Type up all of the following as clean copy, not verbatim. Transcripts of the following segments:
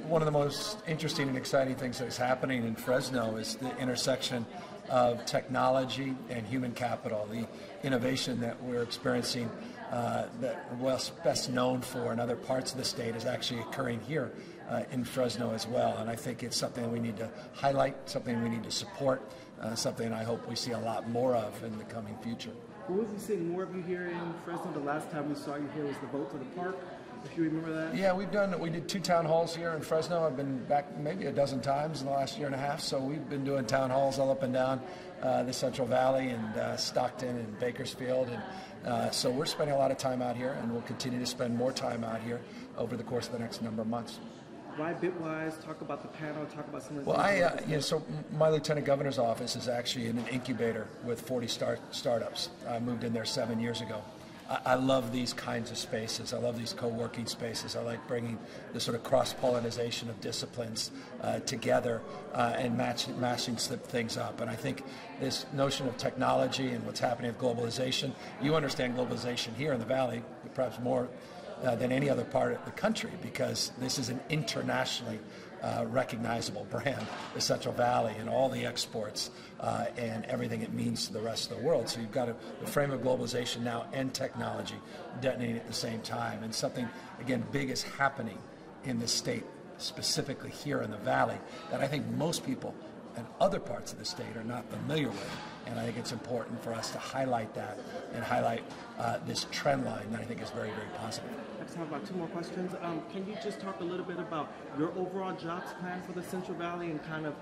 one of the most interesting and exciting things that is happening in Fresno is the intersection of technology and human capital. The innovation that we're experiencing that we're best known for in other parts of the state is actually occurring here in Fresno as well. And I think it's something we need to highlight, something we need to support, something I hope we see a lot more of in the coming future. Will we be seeing more of you here in Fresno? The last time we saw you here was the vote to the park, if you remember that. Yeah, we did 2 town halls here in Fresno. I've been back maybe a dozen times in the last year and a half, so we've been doing town halls all up and down the Central Valley and Stockton and Bakersfield, and so we're spending a lot of time out here, and we'll continue to spend more time out here over the course of the next number of months. Why Bitwise? Talk about the panel. Talk about some of the things. So my lieutenant governor's office is actually in an incubator with 40 startups. I moved in there 7 years ago. I love these kinds of spaces. I love these co-working spaces. I like bringing the sort of cross-pollination of disciplines together and matching things up. And I think this notion of technology and what's happening with globalization, you understand globalization here in the Valley, perhaps more than any other part of the country, because this is an internationally recognizable brand, the Central Valley, and all the exports and everything it means to the rest of the world. So you've got the frame of globalization now and technology detonating at the same time. And something, again, big is happening in the state, specifically here in the Valley, that I think most people in other parts of the state are not familiar with. And I think it's important for us to highlight that and highlight this trend line that I think is very, very positive. I just have about 2 more questions. Can you just talk a little bit about your overall jobs plan for the Central Valley and kind of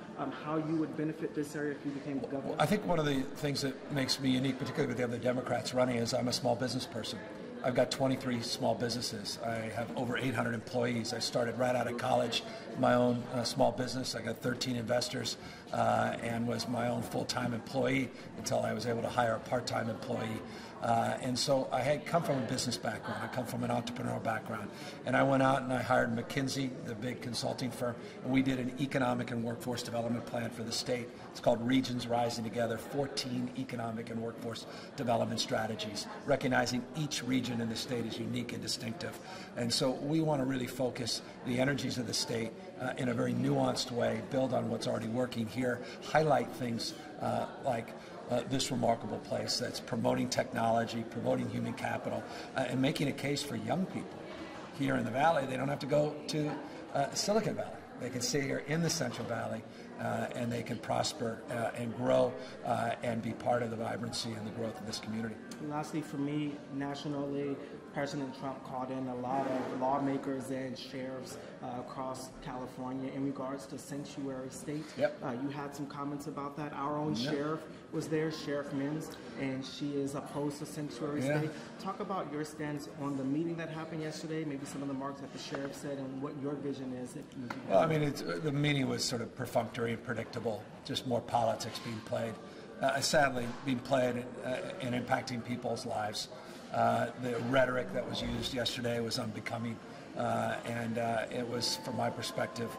how you would benefit this area if you became governor? Well, I think one of the things that makes me unique, particularly with the other Democrats running, is I'm a small business person. I've got 23 small businesses. I have over 800 employees. I started right out of college my own small business. I got 13 investors and was my own full-time employee until I was able to hire a part-time employee. And so I had come from a business background. I come from an entrepreneurial background. And I went out and I hired McKinsey, the big consulting firm, and we did an economic and workforce development plan for the state. It's called Regions Rising Together, 14 economic and workforce development strategies, recognizing each region in the state is unique and distinctive. And so we want to really focus the energies of the state in a very nuanced way, build on what's already working here, highlight things like this remarkable place that's promoting technology, promoting human capital, and making a case for young people here in the Valley. They don't have to go to Silicon Valley. They can stay here in the Central Valley and they can prosper and grow and be part of the vibrancy and the growth of this community. And lastly, for me, nationally, President Trump called in a lot of lawmakers and sheriffs across California in regards to sanctuary state. Yep. You had some comments about that. Our own sheriff was there, Sheriff Mims, and she is opposed to sanctuary state. Talk about your stance on the meeting that happened yesterday, maybe some of the remarks that the sheriff said, and what your vision is. Well, I mean, the meeting was sort of perfunctory and predictable, just more politics being played. Sadly, being played and impacting people's lives. The rhetoric that was used yesterday was unbecoming, and it was, from my perspective,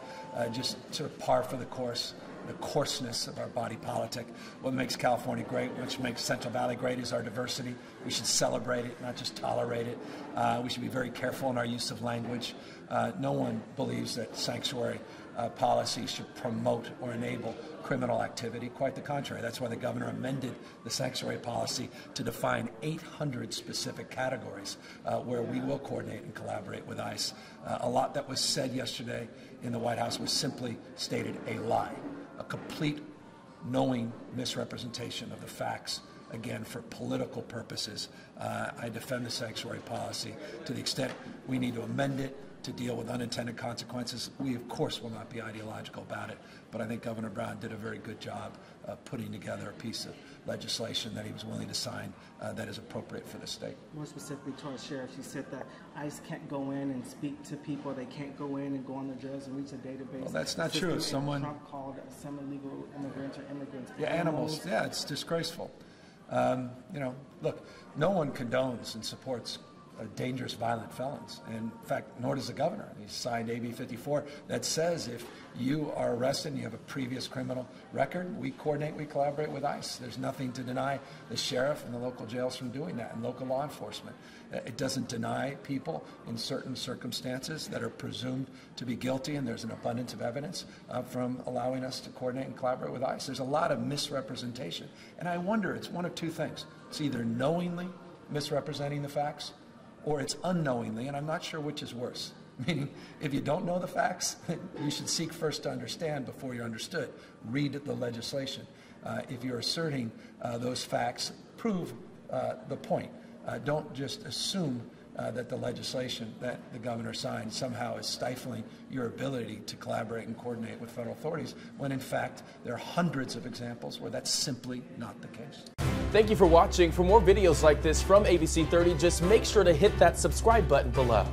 just sort of par for the course. The coarseness of our body politic. What makes California great, which makes Central Valley great, is our diversity. We should celebrate it, not just tolerate it. We should be very careful in our use of language. No one believes that sanctuary policy should promote or enable criminal activity. Quite the contrary. That's why the governor amended the sanctuary policy to define 800 specific categories where we will coordinate and collaborate with ICE. A lot that was said yesterday in the White House was simply stated a lie. A complete knowing misrepresentation of the facts, again, for political purposes. I defend the sanctuary policy to the extent we need to amend it to deal with unintended consequences. We, of course, will not be ideological about it, but I think Governor Brown did a very good job putting together a piece of legislation that he was willing to sign that is appropriate for the state. More specifically to our sheriff, she said that ICE can't go in and speak to people. They can't go in and go on the jails and reach a database. Well, that's not true. Someone Trump called some illegal immigrants or immigrants. Yeah, animals. Yeah, it's disgraceful. You know, look, no one condones and supports dangerous violent felons. And in fact, nor does the governor. He signed AB 54 that says if you are arrested and you have a previous criminal record, we coordinate, we collaborate with ICE. There's nothing to deny the sheriff and the local jails from doing that, and local law enforcement. It doesn't deny people in certain circumstances that are presumed to be guilty, and there's an abundance of evidence from allowing us to coordinate and collaborate with ICE. There's a lot of misrepresentation. And I wonder, it's one of two things. It's either knowingly misrepresenting the facts, or it's unknowingly, and I'm not sure which is worse. Meaning, if you don't know the facts, you should seek first to understand before you're understood. Read the legislation. If you're asserting those facts, prove the point. Don't just assume that the legislation that the governor signed somehow is stifling your ability to collaborate and coordinate with federal authorities, when in fact there are hundreds of examples where that's simply not the case. Thank you for watching. For more videos like this from ABC 30, just make sure to hit that subscribe button below.